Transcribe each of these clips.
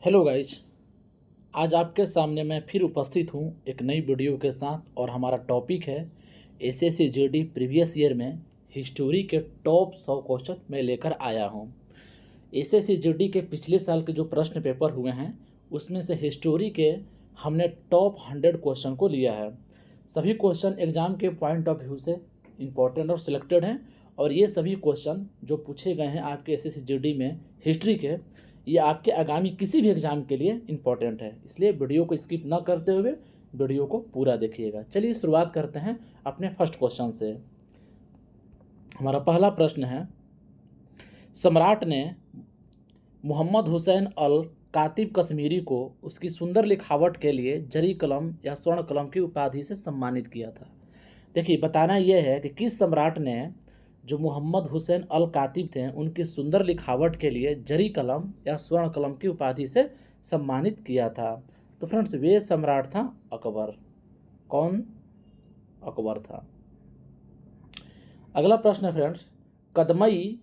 Hello guys. आज आपके सामने मैं फिर उपस्थित हूँ एक नई वीडियो के साथ और हमारा टॉपिक है एसएससी जीडी प्रीवियस ईयर में हिस्टोरी के टॉप 100 क्वेश्चन मैं लेकर आया हूँ। एसएससी जीडी के पिछले साल के जो प्रश्न पेपर हुए हैं उसमें से हिस्टोरी के हमने टॉप 100 क्वेश्चन को लिया है। सभी क्वेश्चन एग्जाम के पॉइंट ऑफ व्यू से इम्पोर्टेंट और सिलेक्टेड हैं और ये सभी क्वेश्चन जो पूछे गए हैं आपके एसएससी जीडी में हिस्ट्री के, ये आपके आगामी किसी भी एग्ज़ाम के लिए इम्पोर्टेंट है। इसलिए वीडियो को स्किप ना करते हुए वीडियो को पूरा देखिएगा। चलिए शुरुआत करते हैं अपने फर्स्ट क्वेश्चन से। हमारा पहला प्रश्न है, सम्राट ने मोहम्मद हुसैन अल कातिब कश्मीरी को उसकी सुंदर लिखावट के लिए जरी कलम या स्वर्ण कलम की उपाधि से सम्मानित किया था। देखिए, बताना यह है कि किस सम्राट ने जो मोहम्मद हुसैन अल कातिब थे उनकी सुंदर लिखावट के लिए जरी कलम या स्वर्ण कलम की उपाधि से सम्मानित किया था। तो फ्रेंड्स, वे सम्राट था अकबर। कौन? अकबर था। अगला प्रश्न है फ्रेंड्स, कदमई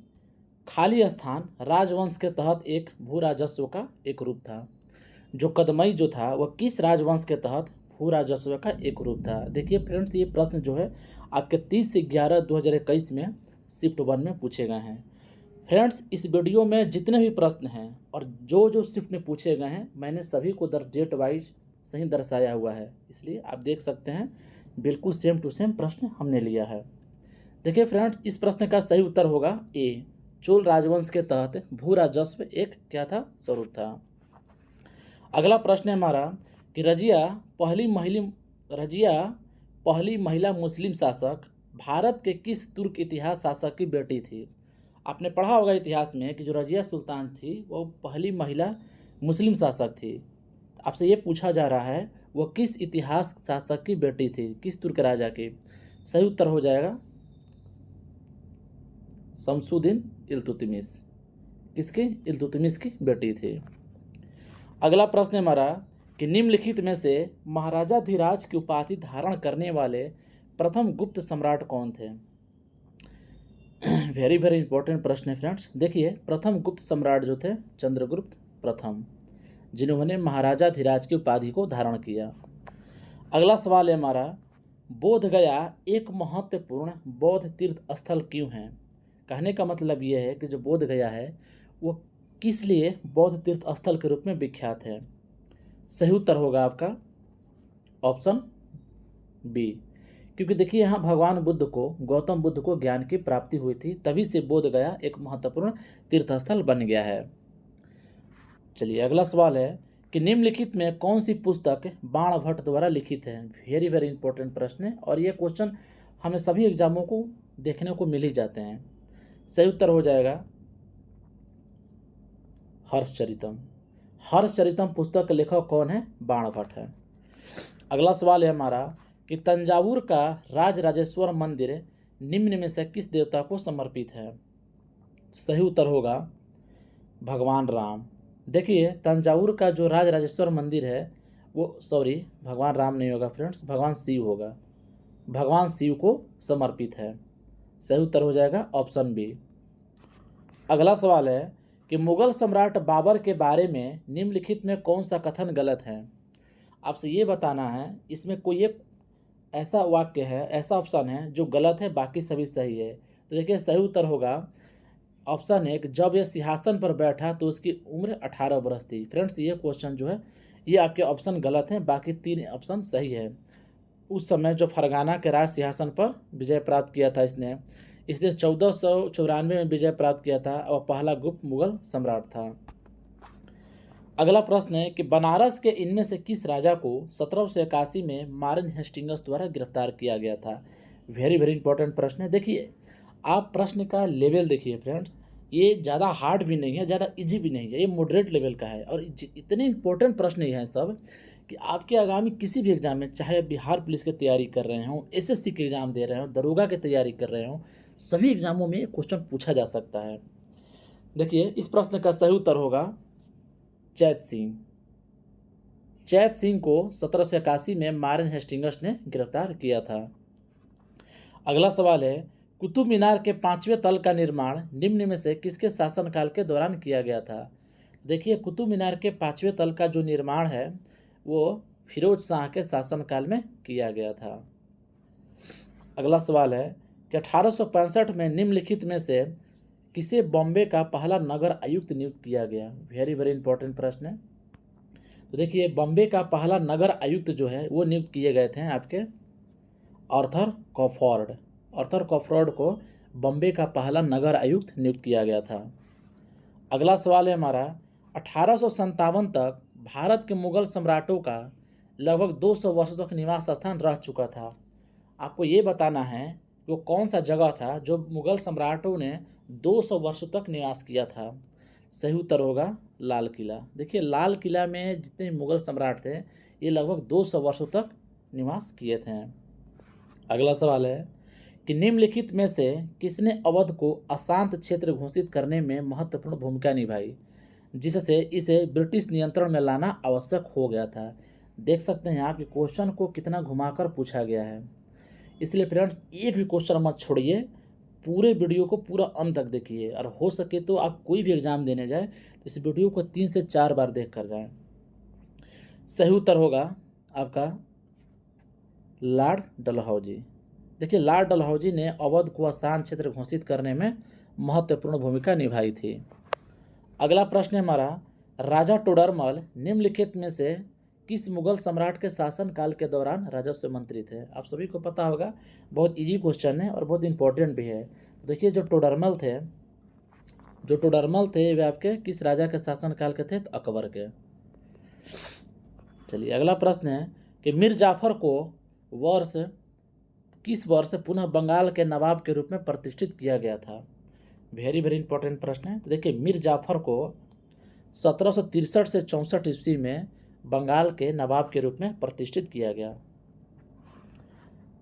खाली स्थान राजवंश के तहत एक भू राजस्व का एक रूप था। जो कदमई जो था वह किस राजवंश के तहत भू राजस्व का एक रूप था? देखिए फ्रेंड्स, ये प्रश्न जो है आपके 30/11/2021 में शिफ्ट 1 में पूछे गए हैं। फ्रेंड्स, इस वीडियो में जितने भी प्रश्न हैं और जो जो शिफ्ट में पूछे गए हैं मैंने सभी को डेट वाइज सही दर्शाया हुआ है, इसलिए आप देख सकते हैं बिल्कुल सेम टू सेम प्रश्न हमने लिया है। देखिए फ्रेंड्स, इस प्रश्न का सही उत्तर होगा ए, चोल राजवंश के तहत भू राजस्व एक क्या था? स्वरूप था। अगला प्रश्न है हमारा कि रजिया पहली महिला मुस्लिम शासक भारत के किस तुर्क इतिहास शासक की बेटी थी? आपने पढ़ा होगा इतिहास में कि जो रजिया सुल्तान थी वो पहली महिला मुस्लिम शासक थी। आपसे ये पूछा जा रहा है वो किस इतिहास शासक की बेटी थी, किस तुर्क राजा की? सही उत्तर हो जाएगा शमसुद्दीन इल्तुतमिश। किसकी? इल्तुतमिश की बेटी थी। अगला प्रश्न है हमारा कि निम्नलिखित में से महाराजा धीराज की उपाधि धारण करने वाले प्रथम गुप्त सम्राट कौन थे? वेरी वेरी इंपॉर्टेंट प्रश्न है फ्रेंड्स। देखिए, प्रथम गुप्त सम्राट जो थे चंद्रगुप्त प्रथम, जिन्होंने महाराजा धीराज की उपाधि को धारण किया। अगला सवाल है हमारा, बोध गया एक महत्वपूर्ण बौद्ध तीर्थ स्थल क्यों है? कहने का मतलब यह है कि जो बोध गया है वो किस लिए बौद्ध तीर्थ स्थल के रूप में विख्यात है? सही उत्तर होगा आपका ऑप्शन बी, क्योंकि देखिए यहाँ भगवान बुद्ध को, गौतम बुद्ध को ज्ञान की प्राप्ति हुई थी, तभी से बोध गया एक महत्वपूर्ण तीर्थस्थल बन गया है। चलिए अगला सवाल है कि निम्नलिखित में कौन सी पुस्तक बाणभट्ट द्वारा लिखित है? वेरी वेरी इंपॉर्टेंट प्रश्न है और ये क्वेश्चन हमें सभी एग्जामों को देखने को मिल ही जाते हैं। सही उत्तर हो जाएगा हर्षचरितम। हर्षचरितम पुस्तक का लेखक कौन है? बाणभट्ट है। अगला सवाल है हमारा कि तंजावुर का राजराजेश्वर मंदिर निम्न में से किस देवता को समर्पित है? सही उत्तर होगा भगवान राम। देखिए, तंजावुर का जो राजराजेश्वर मंदिर है वो भगवान राम नहीं होगा फ्रेंड्स, भगवान शिव होगा। भगवान शिव को समर्पित है। सही उत्तर हो जाएगा ऑप्शन बी। अगला सवाल है कि मुगल सम्राट बाबर के बारे में निम्नलिखित में कौन सा कथन गलत है? आपसे ये बताना है, इसमें कोई एक ऐसा वाक्य है, ऐसा ऑप्शन है जो गलत है, बाकी सभी सही है। तो देखिए, सही उत्तर होगा ऑप्शन एक, जब यह सिंहासन पर बैठा तो उसकी उम्र 18 वर्ष थी। फ्रेंड्स, ये क्वेश्चन जो है ये आपके ऑप्शन गलत हैं, बाकी 3 ऑप्शन सही है। उस समय जो फरगाना के राज सिंहासन पर विजय प्राप्त किया था इसने 1494 में विजय प्राप्त किया था और पहला गुप्त मुगल सम्राट था। अगला प्रश्न है कि बनारस के इनमें से किस राजा को 1781 में मारिन हेस्टिंग्स द्वारा गिरफ्तार किया गया था? वेरी वेरी इंपॉर्टेंट प्रश्न है। देखिए, आप प्रश्न का लेवल देखिए फ्रेंड्स, ये ज़्यादा हार्ड भी नहीं है, ज़्यादा इजी भी नहीं है, ये मॉडरेट लेवल का है और इतने इंपॉर्टेंट प्रश्न ये हैं सब कि आपके आगामी किसी भी एग्जाम में, चाहे बिहार पुलिस की तैयारी कर रहे हों, एसएससी के एग्ज़ाम दे रहे हों, दरोगा की तैयारी कर रहे हों, सभी एग्जामों में क्वेश्चन पूछा जा सकता है। देखिए, इस प्रश्न का सही उत्तर होगा चैत सिंह। चैत सिंह को 1781 में मारिन हेस्टिंग्स ने गिरफ्तार किया था। अगला सवाल है, कुतुब मीनार के 5वें तल का निर्माण निम्न में से किसके शासनकाल के दौरान किया गया था? देखिए कुतुब मीनार के 5वें तल का जो निर्माण है वो फिरोज शाह के शासनकाल में किया गया था। अगला सवाल है कि 1865 में निम्नलिखित में से किसे बॉम्बे का पहला नगर आयुक्त नियुक्त किया गया? वेरी वेरी इंपॉर्टेंट प्रश्न है। तो देखिए बॉम्बे का पहला नगर आयुक्त जो है वो नियुक्त किए गए थे आपके आर्थर कॉफोर्ड। आर्थर कॉफोर्ड को बॉम्बे का पहला नगर आयुक्त नियुक्त किया गया था। अगला सवाल है हमारा 1857 तक भारत के मुगल सम्राटों का लगभग 200 वर्षों तक निवास स्थान रह चुका था। आपको ये बताना है कि वो कौन सा जगह था जो मुगल सम्राटों ने 200 वर्षों तक निवास किया था। सही उत्तर होगा लाल किला। देखिए लाल किला में जितने मुगल सम्राट थे ये लगभग 200 वर्षों तक निवास किए थे। अगला सवाल है कि निम्नलिखित में से किसने अवध को अशांत क्षेत्र घोषित करने में महत्वपूर्ण भूमिका निभाई जिससे इसे ब्रिटिश नियंत्रण में लाना आवश्यक हो गया था? देख सकते हैं आप कि क्वेश्चन को कितना घुमाकर पूछा गया है, इसलिए फ्रेंड्स एक भी क्वेश्चन मत छोड़िए, पूरे वीडियो को पूरा अंत तक देखिए और हो सके तो आप कोई भी एग्जाम देने जाए तो इस वीडियो को 3 से 4 बार देख कर जाएं। सही उत्तर होगा आपका लॉर्ड डलहौजी। देखिए लॉर्ड डलहौजी ने अवध को अशांत क्षेत्र घोषित करने में महत्वपूर्ण भूमिका निभाई थी। अगला प्रश्न है हमारा राजा टोडरमल निम्नलिखित में से किस मुगल सम्राट के शासनकाल के दौरान राजस्व मंत्री थे? आप सभी को पता होगा, बहुत इजी क्वेश्चन है और बहुत इंपॉर्टेंट भी है। देखिए जो टोडरमल थे वे आपके किस राजा के शासनकाल के थे? तो अकबर के। चलिए अगला प्रश्न है कि मीर जाफर को किस वर्ष पुनः बंगाल के नवाब के रूप में प्रतिष्ठित किया गया था? वेरी वेरी इंपॉर्टेंट प्रश्न है। तो देखिए मीर जाफर को 1763 से 64 ईस्वी में बंगाल के नवाब के रूप में प्रतिष्ठित किया गया।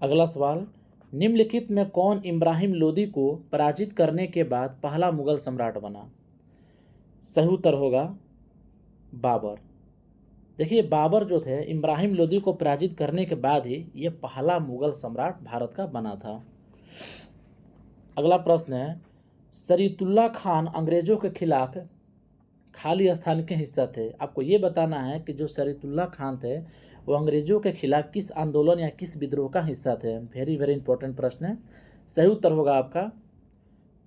अगला सवाल निम्नलिखित में कौन इब्राहिम लोदी को पराजित करने के बाद पहला मुगल सम्राट बना? सही उत्तर होगा बाबर। देखिए बाबर जो थे इब्राहिम लोदी को पराजित करने के बाद ही ये पहला मुगल सम्राट भारत का बना था। अगला प्रश्न है शरीयतुल्लाह खान अंग्रेजों के खिलाफ खाली स्थान के हिस्सा थे। आपको ये बताना है कि जो शरीयतुल्लाह खान थे वो अंग्रेजों के खिलाफ किस आंदोलन या किस विद्रोह का हिस्सा थे? वेरी वेरी इंपॉर्टेंट प्रश्न है। सही उत्तर होगा आपका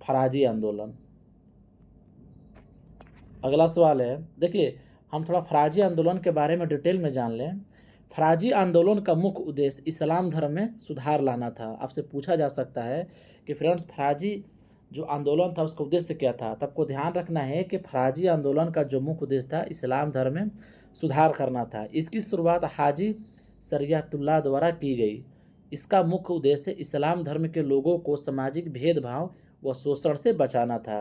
फराजी आंदोलन। अगला सवाल है देखिए हम थोड़ा फराजी आंदोलन के बारे में डिटेल में जान लें। फराजी आंदोलन का मुख्य उद्देश्य इस्लाम धर्म में सुधार लाना था। आपसे पूछा जा सकता है कि फ्रेंड्स फराजी जो आंदोलन था उसका उद्देश्य क्या था? तो आपको ध्यान रखना है कि फराजी आंदोलन का जो मुख्य उद्देश्य था इस्लाम धर्म में सुधार करना था। इसकी शुरुआत हाजी शरीयतुल्लाह द्वारा की गई। इसका मुख्य उद्देश्य इस्लाम धर्म के लोगों को सामाजिक भेदभाव व शोषण से बचाना था।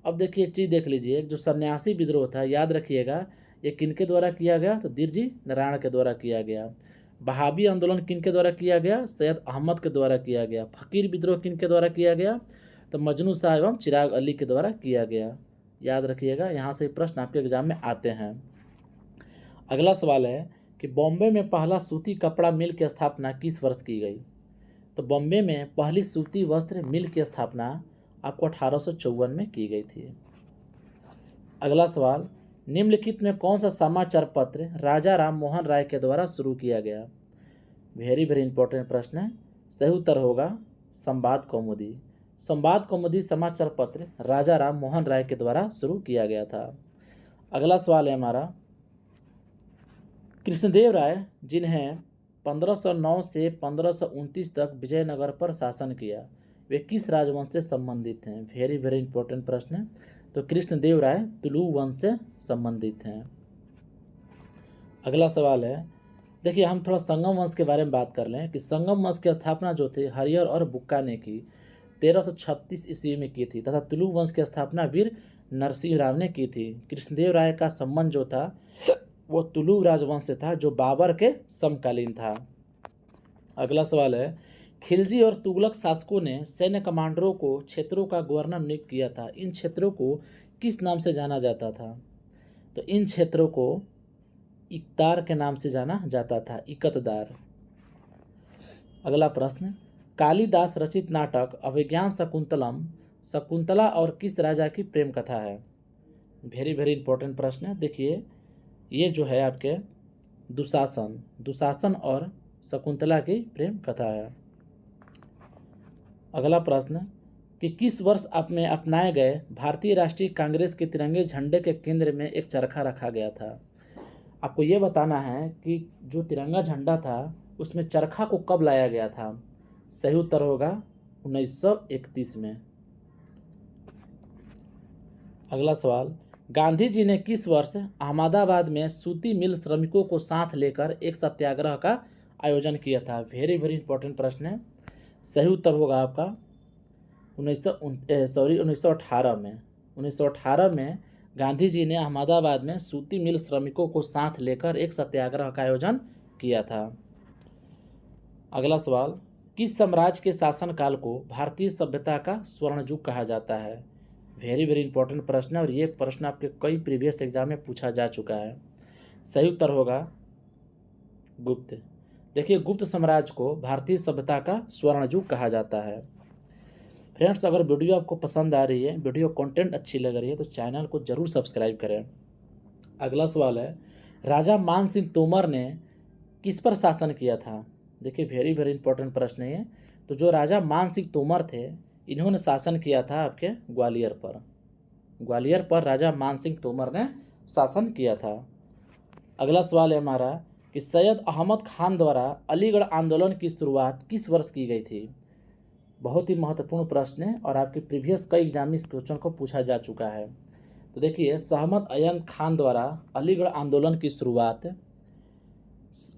अब देखिए एक चीज़ देख लीजिए, जो सन्यासी विद्रोह था याद रखिएगा ये किनके द्वारा किया गया? तो दिरजी नारायण के द्वारा किया गया। बहाबी आंदोलन किनके द्वारा किया गया? सैयद अहमद के द्वारा किया गया। फकीर विद्रोह किनके द्वारा किया गया? तो मजनू शाह एवं चिराग अली के द्वारा किया गया। याद रखिएगा, यहाँ से प्रश्न आपके एग्जाम में आते हैं। अगला सवाल है कि बॉम्बे में पहला सूती कपड़ा मिल की स्थापना किस वर्ष की गई? तो बॉम्बे में पहली सूती वस्त्र मिल की स्थापना आपको 1854 में की गई थी। अगला सवाल निम्नलिखित में कौन सा समाचार पत्र राजा राम मोहन राय के द्वारा शुरू किया गया? वेरी वेरी इंपॉर्टेंट प्रश्न है। सही उत्तर होगा संवाद कौमुदी। संवाद कौमुदी समाचार पत्र राजा राम मोहन राय के द्वारा शुरू किया गया था। अगला सवाल है हमारा कृष्णदेव राय जिन्हें 1509 से 1529 तक विजयनगर पर शासन किया वे किस राजवंश से संबंधित हैं? वेरी वेरी इंपॉर्टेंट प्रश्न है। तो कृष्णदेव राय तुलु वंश से संबंधित हैं। अगला सवाल है देखिए हम थोड़ा संगम वंश के बारे में बात कर लें कि संगम वंश की स्थापना जो थी हरिहर और बुक्का ने की 1336 ईस्वी में की थी तथा तुलु वंश की स्थापना वीर नरसिंह राव ने की थी। कृष्णदेव राय का संबंध जो था वो तुलु राजवंश से था जो बाबर के समकालीन था। अगला सवाल है खिलजी और तुगलक शासकों ने सैन्य कमांडरों को क्षेत्रों का गवर्नर नियुक्त किया था। इन क्षेत्रों को किस नाम से जाना जाता था? तो इन क्षेत्रों को इकतार के नाम से जाना जाता था, इकतदार। अगला प्रश्न कालिदास रचित नाटक अभिज्ञान शकुंतलम शकुंतला और किस राजा की प्रेम कथा है? वेरी वेरी इंपॉर्टेंट प्रश्न है। देखिए ये जो है आपके दुशासन और शकुंतला की प्रेम कथा है। अगला प्रश्न कि किस वर्ष में अपनाए गए भारतीय राष्ट्रीय कांग्रेस के तिरंगे झंडे के केंद्र में एक चरखा रखा गया था। आपको ये बताना है कि जो तिरंगा झंडा था उसमें चरखा को कब लाया गया था। सही उत्तर होगा 1931 में। अगला सवाल, गांधी जी ने किस वर्ष अहमदाबाद में सूती मिल श्रमिकों को साथ लेकर एक सत्याग्रह का आयोजन किया था। वेरी वेरी इंपॉर्टेंट प्रश्न है। सही उत्तर होगा आपका 1918 में। 1918 में गांधी जी ने अहमदाबाद में सूती मिल श्रमिकों को साथ लेकर एक सत्याग्रह का आयोजन किया था। अगला सवाल, किस साम्राज्य के शासनकाल को भारतीय सभ्यता का स्वर्ण युग कहा जाता है। वेरी वेरी इंपॉर्टेंट प्रश्न है और ये प्रश्न आपके कई प्रीवियस एग्जाम में पूछा जा चुका है। सही उत्तर होगा गुप्त। देखिए गुप्त साम्राज्य को भारतीय सभ्यता का स्वर्ण युग कहा जाता है। फ्रेंड्स अगर वीडियो आपको पसंद आ रही है, वीडियो कंटेंट अच्छी लग रही है तो चैनल को जरूर सब्सक्राइब करें। अगला सवाल है, राजा मान सिंह तोमर ने किस पर शासन किया था। देखिए वेरी वेरी इंपॉर्टेंट प्रश्न है। तो जो राजा मान सिंह तोमर थे इन्होंने शासन किया था आपके ग्वालियर पर। ग्वालियर पर राजा मान सिंह तोमर ने शासन किया था। अगला सवाल है हमारा कि सैयद अहमद खान द्वारा अलीगढ़ आंदोलन की शुरुआत किस वर्ष की गई थी। बहुत ही महत्वपूर्ण प्रश्न है और आपके प्रीवियस कई एग्जाम में इस क्वेश्चन को पूछा जा चुका है। तो देखिए सहमद अयन खान द्वारा अलीगढ़ आंदोलन की शुरुआत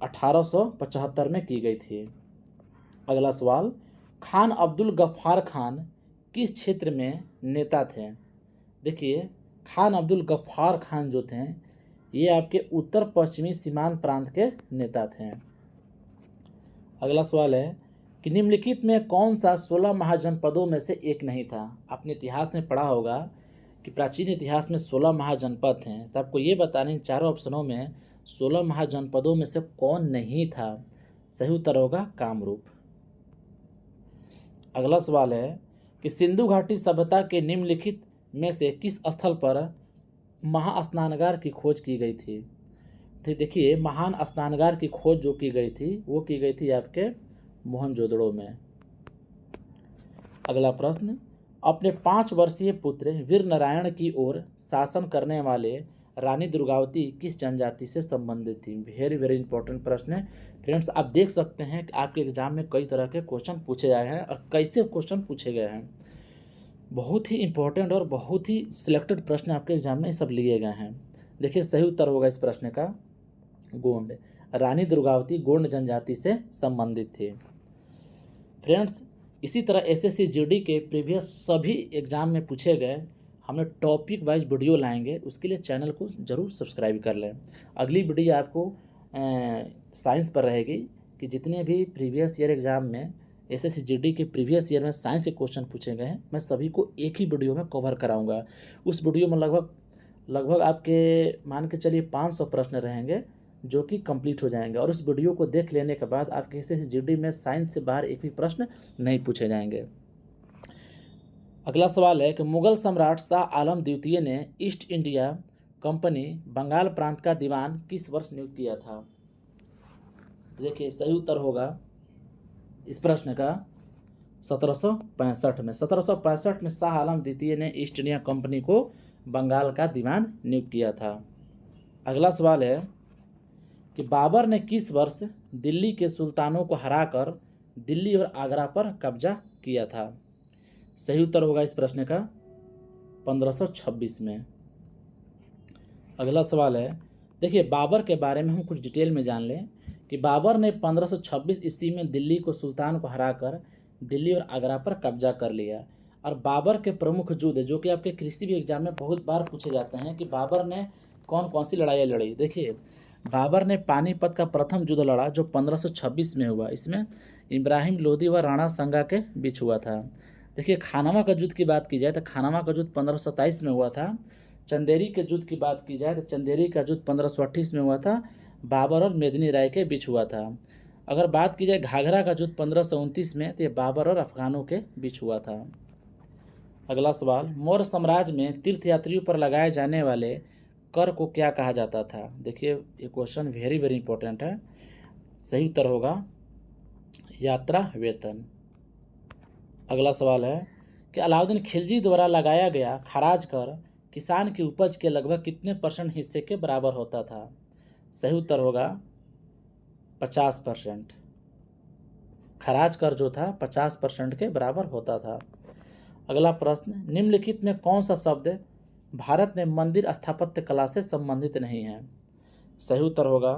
1875 में की गई थी। अगला सवाल, खान अब्दुल गफ्फार खान किस क्षेत्र में नेता थे। देखिए खान अब्दुल गफ्फार खान जो थे ये आपके उत्तर पश्चिमी सीमांत प्रांत के नेता थे। अगला सवाल है कि निम्नलिखित में कौन सा 16 महाजनपदों में से एक नहीं था। आपने इतिहास में पढ़ा होगा कि प्राचीन इतिहास में 16 महाजनपद थे, तो आपको ये बताना इन चारों ऑप्शनों में 16 महाजनपदों में से कौन नहीं था। सही उत्तर होगा कामरूप। अगला सवाल है कि सिंधु घाटी सभ्यता के निम्नलिखित में से किस स्थल पर महास्नानगार की खोज की गई थी। तो देखिए महान स्नानगार की खोज जो की गई थी वो की गई थी आपके मोहनजोदड़ो में। अगला प्रश्न, अपने 5 वर्षीय पुत्र वीर नारायण की ओर शासन करने वाले रानी दुर्गावती किस जनजाति से संबंधित थी। वेरी वेरी इंपॉर्टेंट प्रश्न है। फ्रेंड्स आप देख सकते हैं कि आपके एग्जाम में कई तरह के क्वेश्चन पूछे गए हैं और कैसे क्वेश्चन पूछे गए हैं। बहुत ही इंपॉर्टेंट और बहुत ही सिलेक्टेड प्रश्न आपके एग्जाम में सब लिए गए हैं। देखिए सही उत्तर होगा इस प्रश्न का गोंड। रानी दुर्गावती गोंड जनजाति से संबंधित थे। फ्रेंड्स इसी तरह एसएससी जीडी के प्रीवियस सभी एग्जाम में पूछे गए हमें टॉपिक वाइज वीडियो लाएंगे, उसके लिए चैनल को ज़रूर सब्सक्राइब कर लें। अगली वीडियो आपको साइंस पर रहेगी कि जितने भी प्रीवियस ईयर एग्ज़ाम में एसएससी जीडी के प्रीवियस ईयर में साइंस के क्वेश्चन पूछे गए हैं मैं सभी को एक ही वीडियो में कवर कराऊंगा। उस वीडियो में लगभग आपके मान के चलिए 500 प्रश्न रहेंगे जो कि कंप्लीट हो जाएंगे और उस वीडियो को देख लेने के बाद आपके एसएससी जीडी में साइंस से बाहर एक भी प्रश्न नहीं पूछे जाएंगे। अगला सवाल है कि मुगल सम्राट शाह आलम द्वितीय ने ईस्ट इंडिया कंपनी बंगाल प्रांत का दीवान किस वर्ष नियुक्त किया था। देखिए सही उत्तर होगा इस प्रश्न का 1765 में। 1765 में शाह आलम द्वितीय ने ईस्ट इंडिया कंपनी को बंगाल का दीवान नियुक्त किया था। अगला सवाल है कि बाबर ने किस वर्ष दिल्ली के सुल्तानों को हराकर दिल्ली और आगरा पर कब्जा किया था। सही उत्तर होगा इस प्रश्न का 1526 में। अगला सवाल है देखिए बाबर के बारे में हम कुछ डिटेल में जान लें कि बाबर ने 1526 ईस्वी में दिल्ली को सुल्तान को हराकर दिल्ली और आगरा पर कब्जा कर लिया। और बाबर के प्रमुख युद्ध जो कि आपके किसी भी एग्जाम में बहुत बार पूछे जाते हैं कि बाबर ने कौन कौन सी लड़ाइयाँ लड़ी। देखिए बाबर ने पानीपत का प्रथम युद्ध लड़ा जो 1526 में हुआ। इसमें इब्राहिम लोदी व राणा संगा के बीच हुआ था। देखिए खानवा का युद्ध की बात की जाए तो खानवा का युद्ध 1527 में हुआ था। चंदेरी के युद्ध की बात की जाए तो चंदेरी का युद्ध 1528 में हुआ था। बाबर और मेदिनी राय के बीच हुआ था। अगर बात की जाए घाघरा का युद्ध 1529 में तो ये बाबर और अफगानों के बीच हुआ था। अगला सवाल, मौर्य साम्राज्य में तीर्थयात्रियों पर लगाए जाने वाले कर को क्या कहा जाता था? देखिए ये क्वेश्चन वेरी वेरी इंपॉर्टेंट है। सही उत्तर होगा यात्रा वेतन। अगला सवाल है कि अलाउद्दीन खिलजी द्वारा लगाया गया खराज कर किसान की उपज के लगभग कितने % हिस्से के बराबर होता था? सही उत्तर होगा 50%। खराज कर जो था 50% के बराबर होता था। अगला प्रश्न, निम्नलिखित में कौन सा शब्द भारत में मंदिर स्थापत्य कला से संबंधित नहीं है? सही उत्तर होगा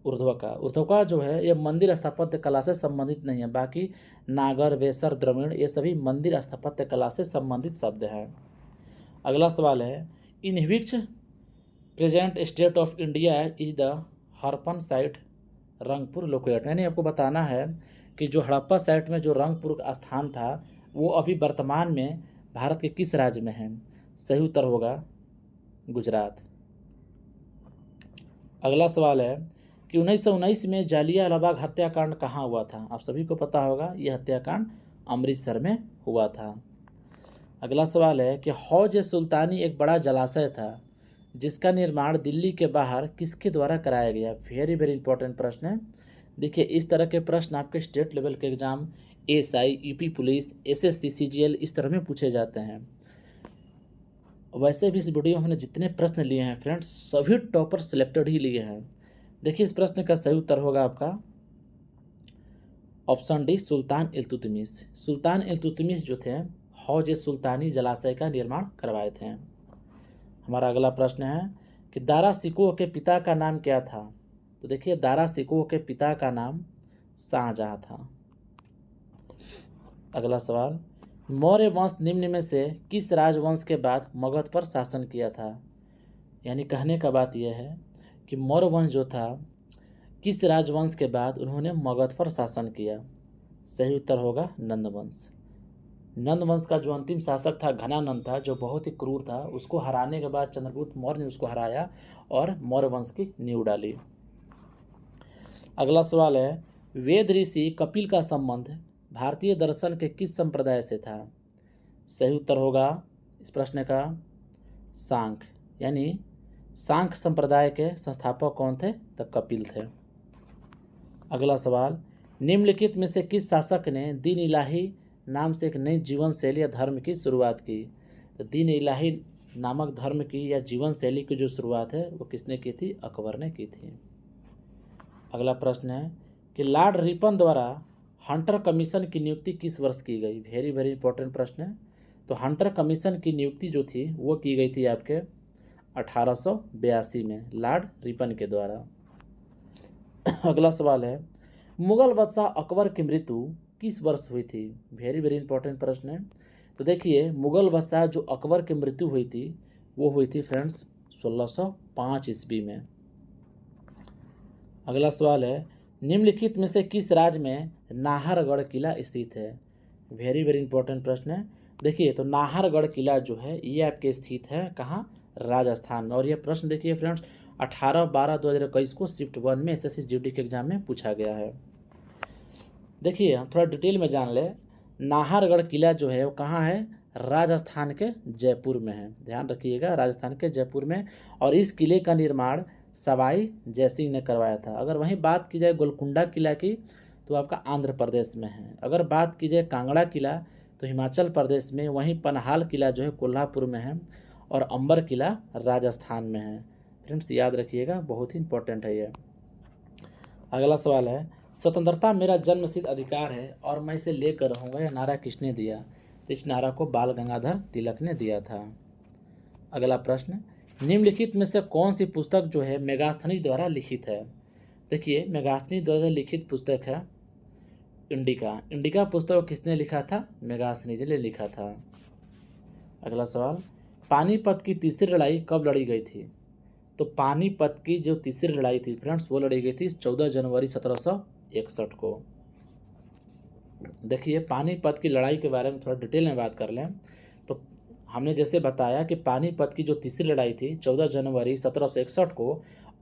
ऊर्ध्वका। ऊर्ध्वका जो है ये मंदिर स्थापत्य कला से संबंधित नहीं है, बाकी नागर, वेसर, द्रविड़ ये सभी मंदिर स्थापत्य कला से संबंधित शब्द हैं। अगला सवाल है, in which present state of India is the Harappan site Rangpur locate? यानी आपको बताना है कि जो हड़प्पा साइट में जो रंगपुर का स्थान था वो अभी वर्तमान में भारत के किस राज्य में है? सही उत्तर होगा गुजरात। अगला सवाल है कि 1919 में जालियांवाला बाग हत्याकांड कहाँ हुआ था? आप सभी को पता होगा यह हत्याकांड अमृतसर में हुआ था। अगला सवाल है कि हौज सुल्तानी एक बड़ा जलाशय था जिसका निर्माण दिल्ली के बाहर किसके द्वारा कराया गया? वेरी वेरी इंपॉर्टेंट प्रश्न है। देखिए इस तरह के प्रश्न आपके स्टेट लेवल के exam ASI, UP police, SSC, CGL इस तरह में पूछे जाते हैं। वैसे भी इस वीडियो में हमने जितने प्रश्न लिए हैं फ्रेंड्स सभी टॉपर सिलेक्टेड ही लिए हैं। देखिए इस प्रश्न का सही उत्तर होगा आपका ऑप्शन डी, सुल्तान इल्तुतमिश। सुल्तान इल्तुतमिश जो थे हौज सुल्तानी जलाशय का निर्माण करवाए थे। हमारा अगला प्रश्न है कि दारा शिकोह के पिता का नाम क्या था? तो देखिए दारा शिकोह के पिता का नाम शाहजहां था। अगला सवाल, मौर्य वंश निम्न में से किस राजवंश के बाद मगध पर शासन किया था? यानी कहने का बात यह है कि मौर्य वंश जो था किस राजवंश के बाद उन्होंने मगध पर शासन किया? सही उत्तर होगा नंद वंश। नंद वंश का जो अंतिम शासक था घनानंद था, जो बहुत ही क्रूर था, उसको हराने के बाद चंद्रगुप्त मौर्य ने उसको हराया और मौर्य वंश की नींव डाली। अगला सवाल है, वेद ऋषि कपिल का संबंध भारतीय दर्शन के किस संप्रदाय से था? सही उत्तर होगा इस प्रश्न का सांख्य, यानी सांख्य संप्रदाय के संस्थापक कौन थे? तो कपिल थे। अगला सवाल, निम्नलिखित में से किस शासक ने दीन इलाही नाम से एक नई जीवन शैली या धर्म की शुरुआत की? तो दीन इलाही नामक धर्म की या जीवन शैली की जो शुरुआत है वो किसने की थी? अकबर ने की थी। अगला प्रश्न है कि लॉर्ड रिपन द्वारा हंटर कमीशन की नियुक्ति किस वर्ष की गई? वेरी वेरी इंपॉर्टेंट प्रश्न है। तो हंटर कमीशन की नियुक्ति जो थी वो की गई थी आपके 1882 में लॉर्ड रिपन के द्वारा। अगला सवाल है, मुगल बादशाह अकबर की मृत्यु किस वर्ष हुई थी? वेरी वेरी इंपॉर्टेंट प्रश्न है। तो देखिए मुगल बादशाह जो अकबर की मृत्यु हुई थी वो हुई थी फ्रेंड्स 1605 ईस्वी में। अगला सवाल है, निम्नलिखित में से किस राज्य में नाहरगढ़ किला स्थित है? वेरी वेरी इंपॉर्टेंट प्रश्न है। देखिए तो नाहरगढ़ किला जो है ये आपके स्थित है कहाँ? राजस्थान में। और यह प्रश्न देखिए फ्रेंड्स 18/12/2021 को शिफ्ट 1 में एसएससी जीडी के एग्जाम में पूछा गया है। देखिए हम थोड़ा डिटेल में जान ले। नाहरगढ़ किला जो है वो कहाँ है? राजस्थान के जयपुर में है। ध्यान रखिएगा राजस्थान के जयपुर में। और इस किले का निर्माण सवाई जयसिंह ने करवाया था। अगर वहीं बात की जाए गोलकुंडा किला की तो आपका आंध्र प्रदेश में है। अगर बात की जाए कांगड़ा किला तो हिमाचल प्रदेश में। वहीं पनहाल किला जो है कोल्हापुर में है। और अंबर किला राजस्थान में है। फ्रेंड्स याद रखिएगा बहुत ही इंपॉर्टेंट है ये। अगला सवाल है, स्वतंत्रता मेरा जन्मसिद्ध अधिकार है और मैं इसे लेकर रहूँगा, यह नारा किसने दिया? तो इस नारा को बाल गंगाधर तिलक ने दिया था। अगला प्रश्न, निम्नलिखित में से कौन सी पुस्तक जो है मेगास्थनी द्वारा लिखित है? देखिए मेगास्थनी द्वारा लिखित पुस्तक है इंडिका। इंडिका पुस्तक किसने लिखा था? मेगास्थनी जी ने लिखा था। अगला सवाल, पानीपत की तीसरी लड़ाई कब लड़ी गई थी? तो पानीपत की जो तीसरी लड़ाई थी फ्रेंड्स वो लड़ी गई थी 14 जनवरी 1761 को। देखिए पानीपत की लड़ाई के बारे में थोड़ा डिटेल में बात कर लें तो हमने जैसे बताया कि पानीपत की जो तीसरी लड़ाई थी 14 जनवरी 1761 को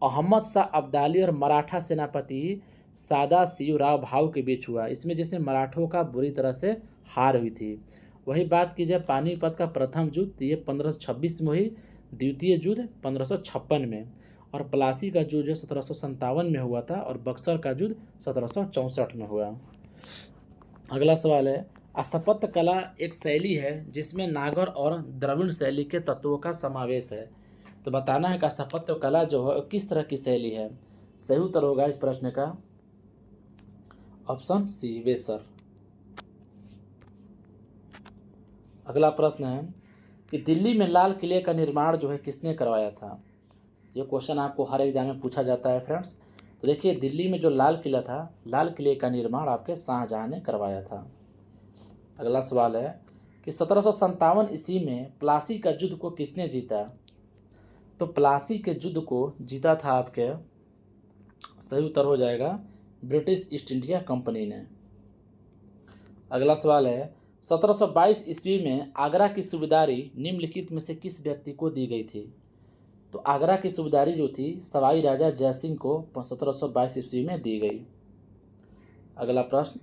अहमद शाह अब्दाली और मराठा सेनापति सदाशिवराव भाऊ के बीच हुआ। इसमें जैसे मराठों का बुरी तरह से हार हुई थी वही बात की जाए पानीपत का प्रथम युद्ध, तो ये 1526 में हुई। द्वितीय युद्ध 1556 में, और प्लासी का युद्ध जो 1757 में हुआ था, और बक्सर का युद्ध 1764 में हुआ। अगला सवाल है, स्थापत्य कला एक शैली है जिसमें नागर और द्रविड़ शैली के तत्वों का समावेश है। तो बताना है कि स्थापत्य कला जो है किस तरह की शैली है। सही उत्तर होगा इस प्रश्न का ऑप्शन सी, वेसर। अगला प्रश्न है कि दिल्ली में लाल किले का निर्माण जो है किसने करवाया था। ये क्वेश्चन आपको हर एग्जाम में पूछा जाता है फ्रेंड्स। तो देखिए, दिल्ली में जो लाल किला था, लाल किले का निर्माण आपके शाहजहां ने करवाया था। अगला सवाल है कि 1757 ईस्वी में प्लासी का युद्ध को किसने जीता। तो प्लासी के युद्ध को जीता था आपके, सही उत्तर हो जाएगा, ब्रिटिश ईस्ट इंडिया कंपनी ने। अगला सवाल है, 1722 ईस्वी में आगरा की सूबेदारी निम्नलिखित में से किस व्यक्ति को दी गई थी। तो आगरा की सूबेदारी जो थी सवाई राजा जयसिंह को 1722 ईस्वी में दी गई। अगला प्रश्न,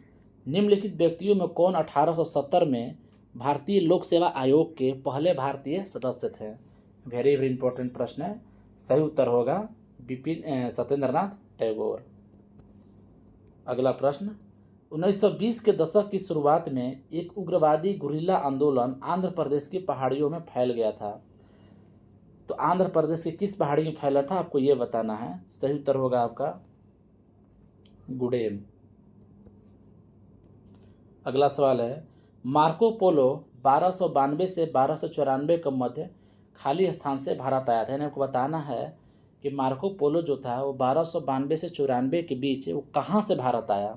निम्नलिखित व्यक्तियों में कौन 1870 में भारतीय लोक सेवा आयोग के पहले भारतीय सदस्य थे। वेरी वेरी इंपॉर्टेंट प्रश्न है। सही उत्तर होगा सत्येंद्रनाथ टैगोर। अगला प्रश्न, 1920 के दशक की शुरुआत में एक उग्रवादी गुरिल्ला आंदोलन आंध्र प्रदेश की पहाड़ियों में फैल गया था। तो आंध्र प्रदेश की किस पहाड़ी में फैला था, आपको यह बताना है। सही उत्तर होगा आपका गुडेम। अगला सवाल है, मार्को पोलो 1292 से 1294 के मध्य खाली स्थान से भारत आया था। यानी आपको बताना है कि मार्को पोलो जो था वो 1292 से 94 के बीच वो कहाँ से भारत आया।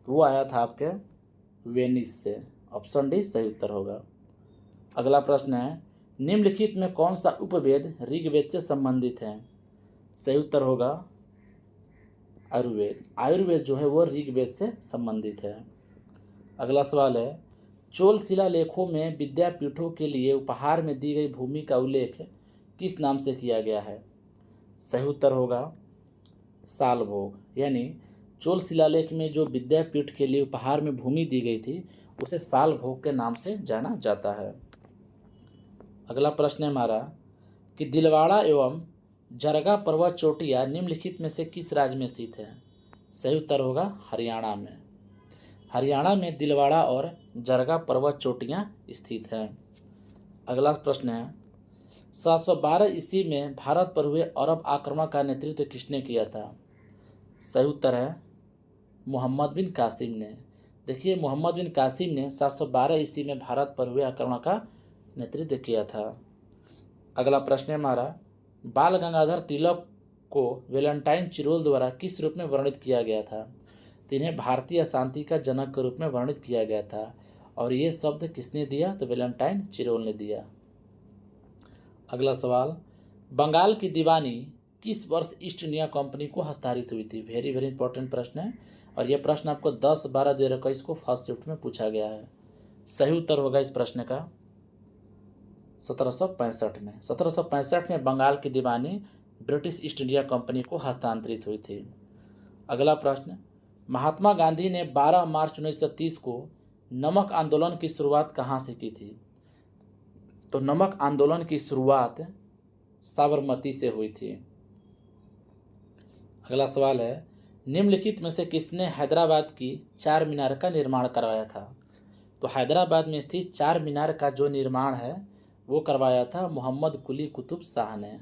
तो वो आया था आपके वेनिस से। ऑप्शन डी सही उत्तर होगा। अगला प्रश्न है, निम्नलिखित में कौन सा उपवेद ऋग्वेद से संबंधित है। सही उत्तर होगा आयुर्वेद। आयुर्वेद जो है वो ऋग्वेद से संबंधित है। अगला सवाल है, चोल शिलालेखों में विद्यापीठों के लिए उपहार में दी गई भूमि का उल्लेख किस नाम से किया गया है। सही उत्तर होगा सालभोग। यानी चोल शिलालेख में जो विद्यापीठ के लिए उपहार में भूमि दी गई थी उसे सालभोग के नाम से जाना जाता है। अगला प्रश्न है हमारा कि दिलवाड़ा एवं जरगा पर्वत चोटियाँ निम्नलिखित में से किस राज्य में स्थित है। सही उत्तर होगा हरियाणा में। हरियाणा में दिलवाड़ा और जरगा पर्वत चोटियाँ स्थित हैं। अगला प्रश्न है, 712 ईस्वी में भारत पर हुए अरब आक्रमण का नेतृत्व किसने किया था। सही उत्तर है मोहम्मद बिन कासिम ने। देखिए, मोहम्मद बिन कासिम ने 712 ईस्वी में भारत पर हुए आक्रमण का नेतृत्व किया था। अगला प्रश्न है हमारा, बाल गंगाधर तिलक को वैलेंटाइन चिरोल द्वारा किस रूप में वर्णित किया गया था। तो इन्हें भारतीय शांति का जनक के रूप में वर्णित किया गया था, और ये शब्द किसने दिया, तो वैलेंटाइन चिरोल ने दिया। अगला सवाल, बंगाल की दीवानी किस वर्ष ईस्ट इंडिया कंपनी को हस्तांतरित हुई थी। वेरी वेरी इंपॉर्टेंट प्रश्न है, और यह प्रश्न आपको 10/12/2021 को फर्स्ट शिफ्ट में पूछा गया है। सही उत्तर होगा इस प्रश्न का 1765 में। 1765 में बंगाल की दीवानी ब्रिटिश ईस्ट इंडिया कंपनी को हस्तांतरित हुई थी। अगला प्रश्न, महात्मा गांधी ने 12 मार्च 1930 को नमक आंदोलन की शुरुआत कहाँ से की थी। तो नमक आंदोलन की शुरुआत साबरमती से हुई थी। अगला सवाल है, निम्नलिखित में से किसने हैदराबाद की चार मीनार का निर्माण करवाया था। तो हैदराबाद में स्थित चार मीनार का जो निर्माण है वो करवाया था मोहम्मद कुली कुतुब शाह ने।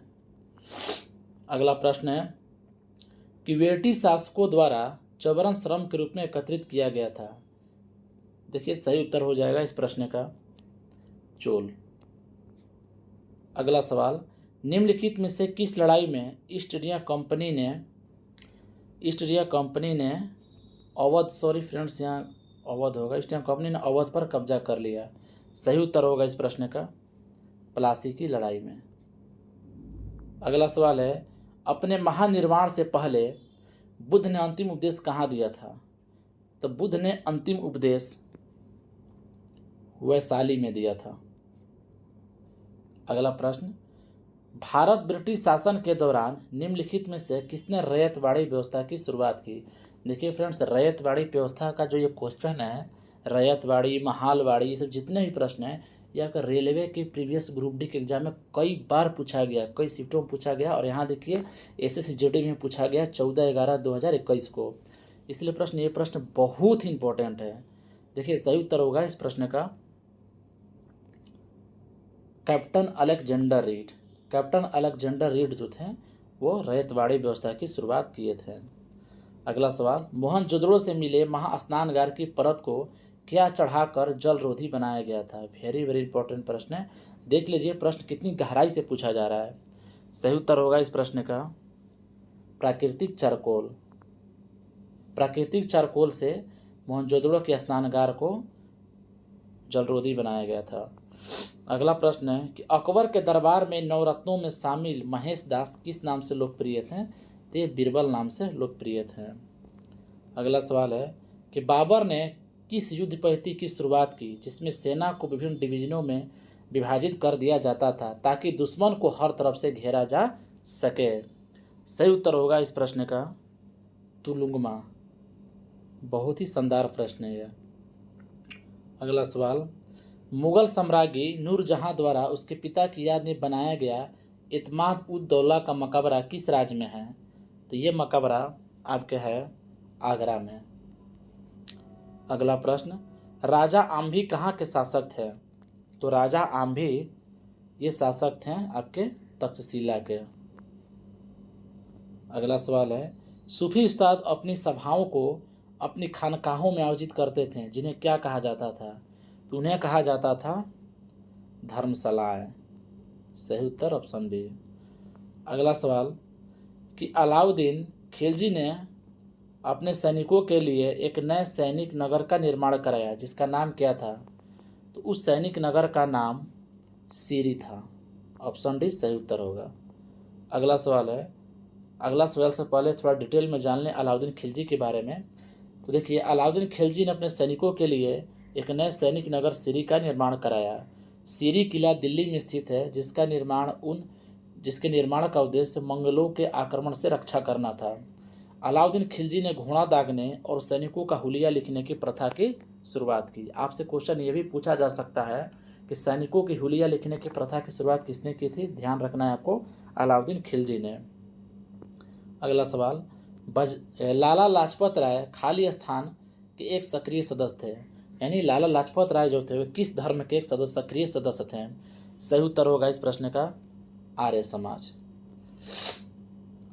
अगला प्रश्न है कि वेटी शासकों द्वारा चौबरन श्रम के रूप में एकत्रित किया गया था। देखिए, सही उत्तर हो जाएगा इस प्रश्न का चोल। अगला सवाल, निम्नलिखित में से किस लड़ाई में ईस्ट इंडिया कंपनी ने अवध, सॉरी फ्रेंड्स यहाँ अवध होगा, ईस्ट इंडिया कंपनी ने अवध पर कब्जा कर लिया। सही उत्तर होगा इस प्रश्न का प्लासी की लड़ाई में। अगला सवाल है, अपने महानिर्वाण से पहले बुद्ध ने अंतिम उपदेश कहाँ दिया था। तो बुद्ध ने अंतिम उपदेश वैशाली में दिया था। अगला प्रश्न, भारत ब्रिटिश शासन के दौरान निम्नलिखित में से किसने रैयतवाड़ी व्यवस्था की शुरुआत की। देखिए फ्रेंड्स, रैयतवाड़ी व्यवस्था का जो ये क्वेश्चन है, रैयतवाड़ी, महालवाड़ी, ये सब जितने भी प्रश्न हैं ये आपका रेलवे के प्रीवियस ग्रुप डी के एग्जाम में कई बार पूछा गया, कई शिफ्टों में पूछा गया। और यहाँ देखिए SSCGD में पूछा गया 14/11/2021 को। इसलिए ये प्रश्न बहुत ही इंपॉर्टेंट है। देखिए सही उत्तर होगा इस प्रश्न का captain Alexander read. Captain Alexander read जो थे वो रैयतवाड़ी व्यवस्था की शुरुआत किए थे। अगला सवाल, मोहनजोदड़ो से मिले महास्नानगार की परत को क्या चढ़ाकर जलरोधी बनाया गया था? वेरी वेरी इंपॉर्टेंट प्रश्न है। देख लीजिए प्रश्न कितनी गहराई से पूछा जा रहा है। सही उत्तर होगा इस प्रश्न का प्राकृतिक चारकोल। प्राकृतिक चारकोल से मोहनजोदड़ो के स्नानगार को जलरोधी बनाया गया था। अगला प्रश्न है कि अकबर के दरबार में नवरत्नों में शामिल महेश दास किस नाम से लोकप्रिय थे? तो ये बीरबल नाम से लोकप्रिय थे। अगला सवाल है कि बाबर ने किस युद्ध पद्धति की शुरुआत की जिसमें सेना को विभिन्न डिवीजनों में विभाजित कर दिया जाता था ताकि दुश्मन को हर तरफ से घेरा जा सके? सही उत्तर होगा इस प्रश्न का तुलुंगमा। बहुत ही शानदार प्रश्न है यह। अगला सवाल, मुगल सम्राज्ञी नूरजहां द्वारा उसके पिता की याद में बनाया गया इत्माद उद दौला का मकबरा किस राज्य में है? तो ये मकबरा आपके है आगरा में। अगला प्रश्न, राजा आम्भी कहाँ के शासक थे? तो राजा आम्भी ये शासक थे आपके तक्षशिला के। अगला सवाल है, सूफी उस्ताद अपनी सभाओं को अपनी खानकाहों में आयोजित करते थे जिन्हें क्या कहा जाता था? तो उन्हें कहा जाता था धर्मशालाएं। सही उत्तर ऑप्शन बी। अगला सवाल कि अलाउद्दीन खिलजी ने अपने सैनिकों के लिए एक नए सैनिक नगर का निर्माण कराया जिसका नाम क्या था? तो उस सैनिक नगर का नाम सीरी था। ऑप्शन डी सही उत्तर होगा। अगला सवाल से पहले थोड़ा डिटेल में जान लें अलाउद्दीन खिलजी के बारे में। तो देखिए अलाउद्दीन खिलजी ने अपने सैनिकों के लिए एक नए सैनिक नगर सीरी का निर्माण कराया। सीरी किला दिल्ली में स्थित है जिसके निर्माण का उद्देश्य मंगलों के आक्रमण से रक्षा करना था। अलाउद्दीन खिलजी ने घोड़ा दागने और सैनिकों का हुलिया लिखने की प्रथा की शुरुआत की। आपसे क्वेश्चन ये भी पूछा जा सकता है कि सैनिकों की हुलिया लिखने की प्रथा की शुरुआत किसने की थी? ध्यान रखना है आपको, अलाउद्दीन खिलजी ने। अगला सवाल, लाला लाजपत राय खाली स्थान के एक सक्रिय सदस्य थे। यानी लाला लाजपत राय जो थे वे किस धर्म के एक सक्रिय सदस्य थे? सही उत्तर होगा इस प्रश्न का आर्य समाज।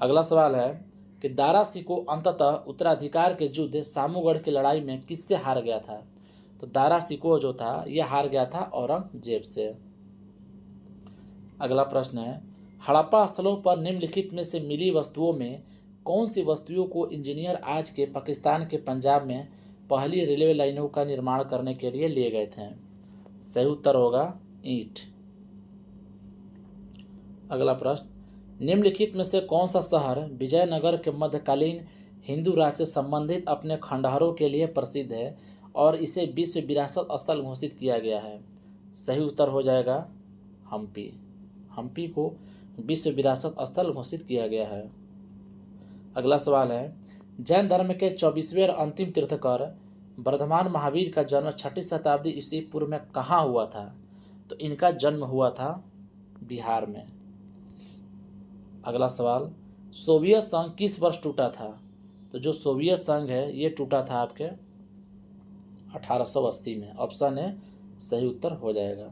अगला सवाल है कि दारा सिकोह अंततः उत्तराधिकार के युद्ध सामूगढ़ की लड़ाई में किससे हार गया था? तो दारा सिकोह जो था यह हार गया था औरंगजेब से। अगला प्रश्न है, हड़प्पा स्थलों पर निम्नलिखित में से मिली वस्तुओं में कौन सी वस्तुओं को इंजीनियर आज के पाकिस्तान के पंजाब में पहली रेलवे लाइनों का निर्माण करने के लिए लिए गए थे? सही उत्तर होगा ईंट। अगला प्रश्न, निम्नलिखित में से कौन सा शहर विजयनगर के मध्यकालीन हिंदू राज से संबंधित अपने खंडहरों के लिए प्रसिद्ध है और इसे विश्व विरासत स्थल घोषित किया गया है? सही उत्तर हो जाएगा हम्पी। हम्पी को विश्व विरासत स्थल घोषित किया गया है। अगला सवाल है, जैन धर्म के 24वें और अंतिम तीर्थकर वर्धमान महावीर का जन्म 6वीं शताब्दी ईस्वी पूर्व में कहाँ हुआ था? तो इनका जन्म हुआ था बिहार में। अगला सवाल, सोवियत संघ किस वर्ष टूटा था? तो जो सोवियत संघ है ये टूटा था आपके 1880 में। ऑप्शन ए सही उत्तर हो जाएगा।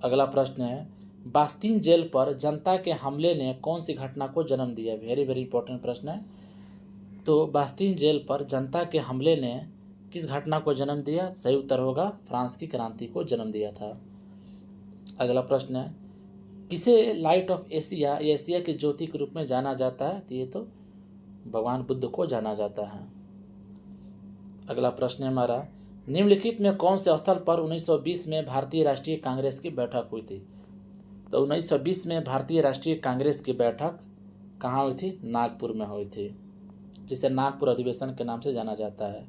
अगला प्रश्न है, बास्तीन जेल पर जनता के हमले ने कौन सी घटना को जन्म दिया? वेरी वेरी इंपॉर्टेंट प्रश्न है। तो बास्तीन जेल पर जनता के हमले ने किस घटना को जन्म दिया? सही उत्तर होगा फ्रांस की क्रांति को जन्म दिया था। अगला प्रश्न है, किसे लाइट ऑफ एशिया या एशिया की ज्योति के रूप में जाना जाता है? तो ये तो भगवान बुद्ध को जाना जाता है। अगला प्रश्न है हमारा, निम्नलिखित में कौन से स्थल पर 1920 में भारतीय राष्ट्रीय कांग्रेस की बैठक हुई थी? तो 1920 में भारतीय राष्ट्रीय कांग्रेस की बैठक कहाँ हुई थी? नागपुर में हुई थी, जिसे नागपुर अधिवेशन के नाम से जाना जाता है।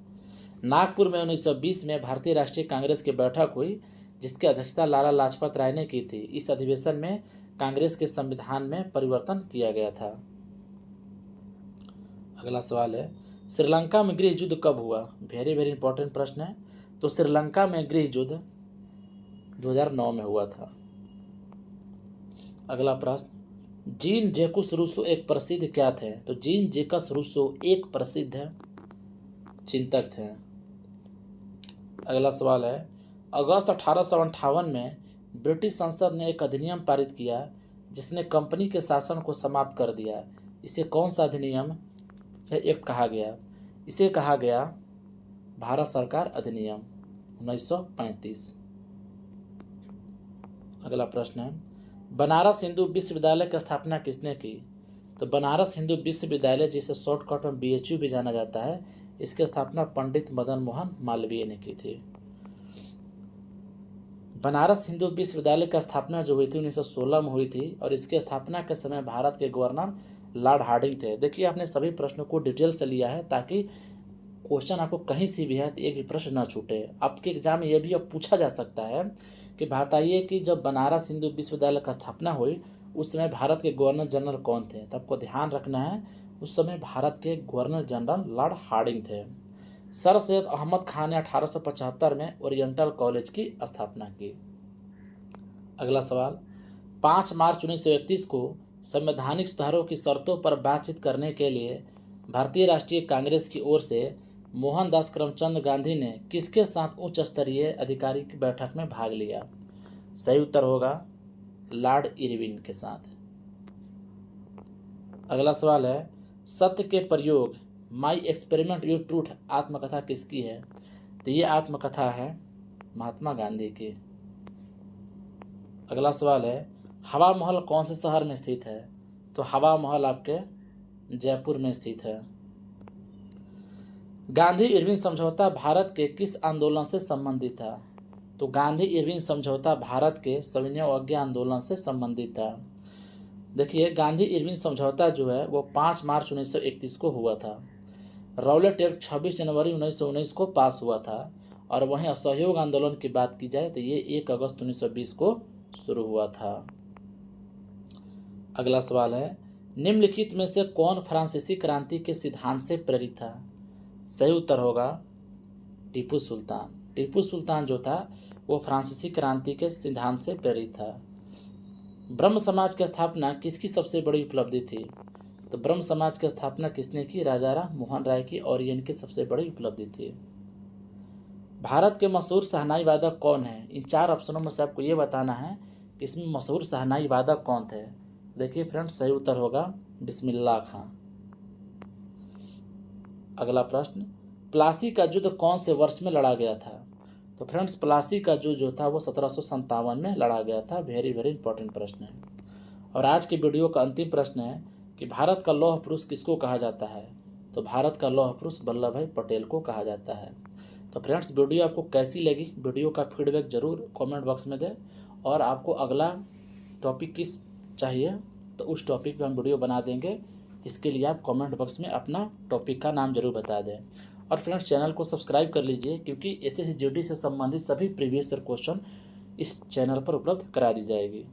नागपुर में 1920 में भारतीय राष्ट्रीय कांग्रेस की बैठक हुई जिसकी अध्यक्षता लाला लाजपत राय ने की थी। इस अधिवेशन में कांग्रेस के संविधान में परिवर्तन किया गया था। अगला सवाल है, श्रीलंका में गृह युद्ध कब हुआ? वेरी वेरी इंपॉर्टेंट प्रश्न है। तो श्रीलंका में गृह युद्ध 2009 में हुआ था। अगला प्रश्न, जीन जैकुस रूसो एक प्रसिद्ध क्या थे? तो जीन जैकस रूसो एक प्रसिद्ध चिंतक थे। अगला सवाल है, अगस्त 1858 में ब्रिटिश संसद ने एक अधिनियम पारित किया जिसने कंपनी के शासन को समाप्त कर दिया। इसे कौन सा अधिनियम या एक्ट कहा गया? इसे कहा गया भारत सरकार अधिनियम 1935। अगला प्रश्न है, बनारस हिंदू विश्वविद्यालय की स्थापना किसने की? तो बनारस हिंदू विश्वविद्यालय, जिसे शॉर्टकट में BHU भी जाना जाता है, इसकी स्थापना पंडित मदन मोहन मालवीय ने की थी। बनारस हिंदू विश्वविद्यालय की स्थापना जो हुई थी 1916 में हुई थी और इसकी स्थापना के समय भारत के गवर्नर लॉर्ड हार्डिंग थे। देखिए, आपने सभी प्रश्नों को डिटेल से लिया है ताकि क्वेश्चन आपको कहीं से भी है तो एक भी प्रश्न न छूटे। आपके एग्जाम में यह भी अब पूछा जा सकता है कि बताइए कि जब बनारस हिंदू विश्वविद्यालय का स्थापना हुई उस समय भारत के गवर्नर जनरल कौन थे? तो आपको ध्यान रखना है, उस समय भारत के गवर्नर जनरल लॉर्ड हार्डिंग थे। सर सैयद अहमद खान ने 1875 में ओरिएंटल कॉलेज की स्थापना की। अगला सवाल, 5 मार्च 1931 को संवैधानिक सुधारों की शर्तों पर बातचीत करने के लिए भारतीय राष्ट्रीय कांग्रेस की ओर से मोहनदास करमचंद गांधी ने किसके साथ उच्च स्तरीय अधिकारी की बैठक में भाग लिया? सही उत्तर होगा लॉर्ड इरविन के साथ। अगला सवाल है, सत्य के प्रयोग माई एक्सपेरिमेंट विद ट्रूथ आत्मकथा किसकी है? तो ये आत्मकथा है महात्मा गांधी की। अगला सवाल है, हवा महल कौन से शहर में स्थित है? तो हवा महल आपके जयपुर में स्थित है। गांधी इरविन समझौता भारत के किस आंदोलन से संबंधित था? तो गांधी इरविन समझौता भारत के सविनय अवज्ञा आंदोलन से संबंधित था। देखिए, गांधी इरविन समझौता जो है वो 5 मार्च 1931 को हुआ था। रॉलेट एक्ट 26 जनवरी 1919 को पास हुआ था और वहीं असहयोग आंदोलन की बात की जाए तो ये 1 अगस्त 1920 को शुरू हुआ था। अगला सवाल है, निम्नलिखित में से कौन फ्रांसीसी क्रांति के सिद्धांत से प्रेरित था? सही उत्तर होगा टीपू सुल्तान। टीपू सुल्तान जो था वो फ्रांसीसी क्रांति के सिद्धांत से प्रेरित था। ब्रह्म समाज की स्थापना किसकी सबसे बड़ी उपलब्धि थी? तो ब्रह्म समाज की स्थापना किसने की? राजा राम मोहन राय की, और ये इनकी सबसे बड़ी उपलब्धि थी। भारत के मशहूर शहनाई वादक कौन है? इन 4 ऑप्शनों में से आपको ये बताना है कि इसमें मशहूर शहनाई वादक कौन थे। देखिए फ्रेंड्स, सही उत्तर होगा बिस्मिल्लाह खां। अगला प्रश्न, प्लासी का युद्ध कौन से वर्ष में लड़ा गया था? तो फ्रेंड्स, प्लासी का युद्ध जो था वो 1757 में लड़ा गया था। वेरी वेरी इंपॉर्टेंट प्रश्न है। और आज की वीडियो का अंतिम प्रश्न है कि भारत का लौह पुरुष किसको कहा जाता है? तो भारत का लौह पुरुष वल्लभ भाई पटेल को कहा जाता है। तो फ्रेंड्स, वीडियो आपको कैसी लगी? वीडियो का फीडबैक जरूर कमेंट बॉक्स में दें, और आपको अगला टॉपिक किस चाहिए तो उस टॉपिक पर हम वीडियो बना देंगे। इसके लिए आप कमेंट बॉक्स में अपना टॉपिक का नाम जरूर बता दें। और फ्रेंड्स, चैनल को सब्सक्राइब कर लीजिए क्योंकि SSC GD से संबंधित सभी प्रीवियस ईयर क्वेश्चन इस चैनल पर उपलब्ध करा दी जाएगी।